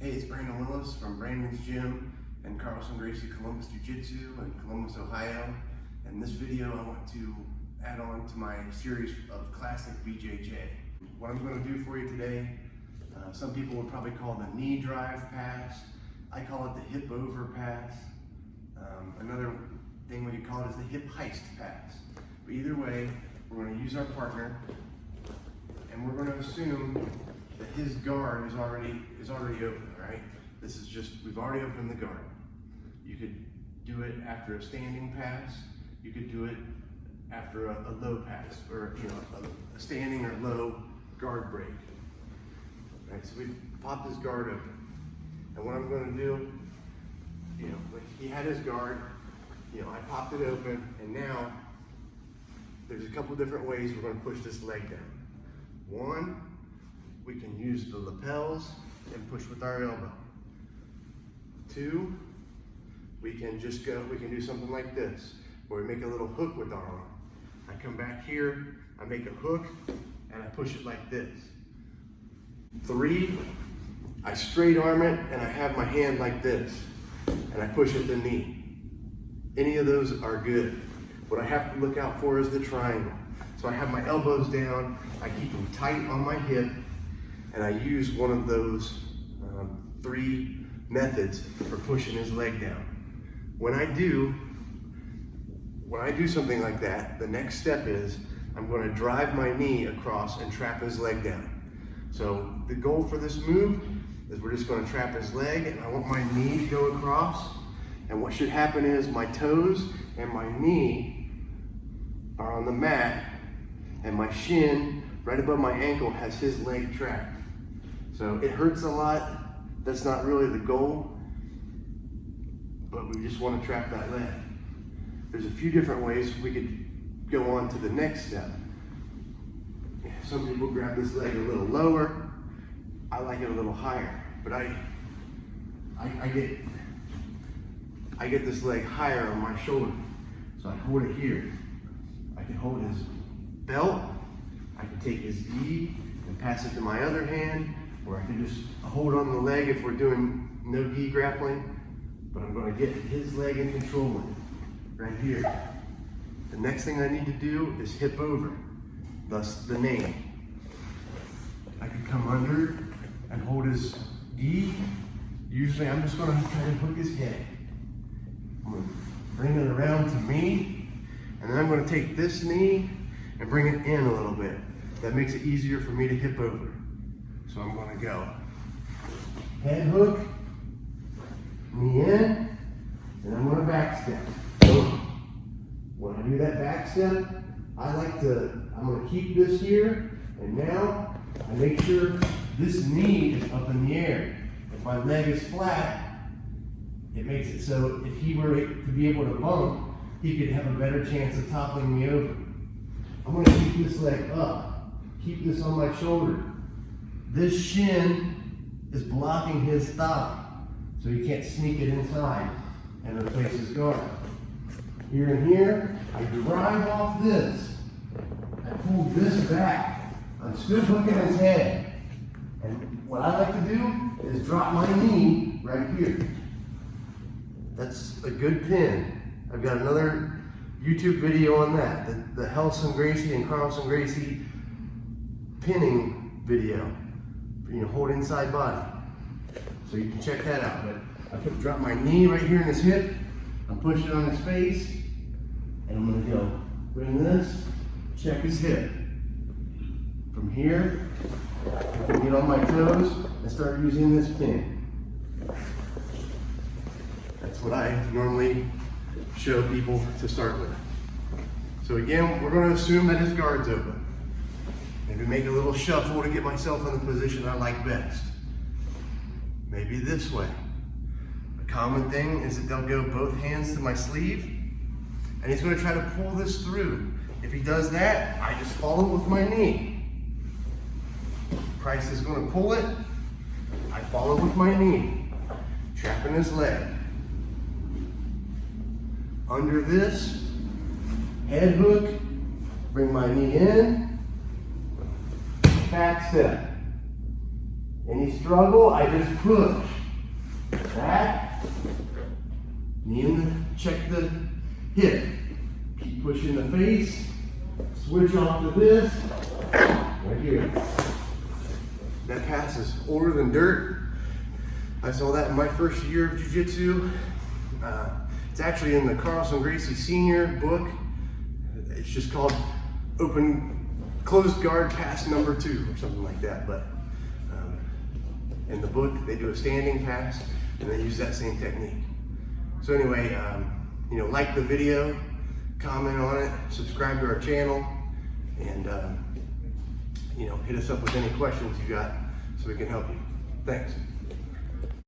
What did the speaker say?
Hey, it's Brandon Willis from Brandon's Gym and Carlson Gracie Columbus Jiu-Jitsu in Columbus, Ohio. And this video I want to add on to my series of Classic BJJ. What I'm going to do for you today, some people would probably call the knee drive pass. I call it the hip over pass. Another thing we could call it is the hip heist pass. But either way, we're going to use our partner and we're going to assume that his guard is already open, right? This is just, we've already opened the guard. You could do it after a standing pass. You could do it after a low pass, or a standing or low guard break. Right, so we've popped his guard open. And what I'm going to do, like he had his guard, I popped it open, and now there's a couple different ways we're going to push this leg down. One, we can use the lapels and push with our elbow. Two, we can do something like this, where we make a little hook with our arm. I come back here, I make a hook, and I push it like this. Three, I straight arm it, and I have my hand like this, and I push at the knee. Any of those are good. What I have to look out for is the triangle. So I have my elbows down, I keep them tight on my hip, and I use one of those three methods for pushing his leg down. When I do something like that, the next step is I'm going to drive my knee across and trap his leg down. So the goal for this move is we're just going to trap his leg, and I want my knee to go across. And what should happen is my toes and my knee are on the mat, and my shin right above my ankle has his leg trapped. So it hurts a lot. That's not really the goal, but we just want to trap that leg. There's a few different ways we could go on to the next step. Some people grab this leg a little lower. I like it a little higher, but I get this leg higher on my shoulder. So I hold it here. I can hold his belt. I can take his gi and pass it to my other hand, or I can just hold on the leg if we're doing no gi grappling. But I'm going to get his leg in control with it, right here. The next thing I need to do is hip over, thus the name. I can come under and hold his gi. Usually I'm just going to try to hook his head. I'm going to bring it around to me, and then I'm going to take this knee and bring it in a little bit. That makes it easier for me to hip over. So I'm going to go head hook, knee in, and I'm going to back step. When I do that back step, I'm going to keep this here, and now I make sure this knee is up in the air. If my leg is flat, it makes it so if he were to be able to bump, he could have a better chance of toppling me over. I'm going to keep this leg up, keep this on my shoulder. This shin is blocking his thigh, so he can't sneak it inside and replace his guard. Here and here, I drive off this. I pull this back. I'm still hooking his head. And what I like to do is drop my knee right here. That's a good pin. I've got another YouTube video on that, the Helson Gracie and Carlson Gracie pinning video. Hold inside body. So you can check that out. But I drop my knee right here in his hip. I'm pushing it on his face. And I'm going to go bring this, check his hip. From here, I can get on my toes and start using this pin. That's what I normally show people to start with. So again, we're going to assume that his guard's open. Maybe make a little shuffle to get myself in the position I like best. Maybe this way. A common thing is that they'll go both hands to my sleeve, and he's going to try to pull this through. If he does that, I just follow with my knee. Price is going to pull it. I follow with my knee, trapping his leg. Under this, head hook, bring my knee in, back step. Any struggle, I just push. back, knee in, check the hip. Keep pushing the face, switch off to this, right here. That passes older than dirt. I saw that in my first year of jiu-jitsu. It's actually in the Carlson Gracie Sr. book. It's just called closed guard pass number 2 or something like that. But in the book, they do a standing pass and they use that same technique. So anyway, like the video, comment on it, subscribe to our channel, and hit us up with any questions you got so we can help you. Thanks.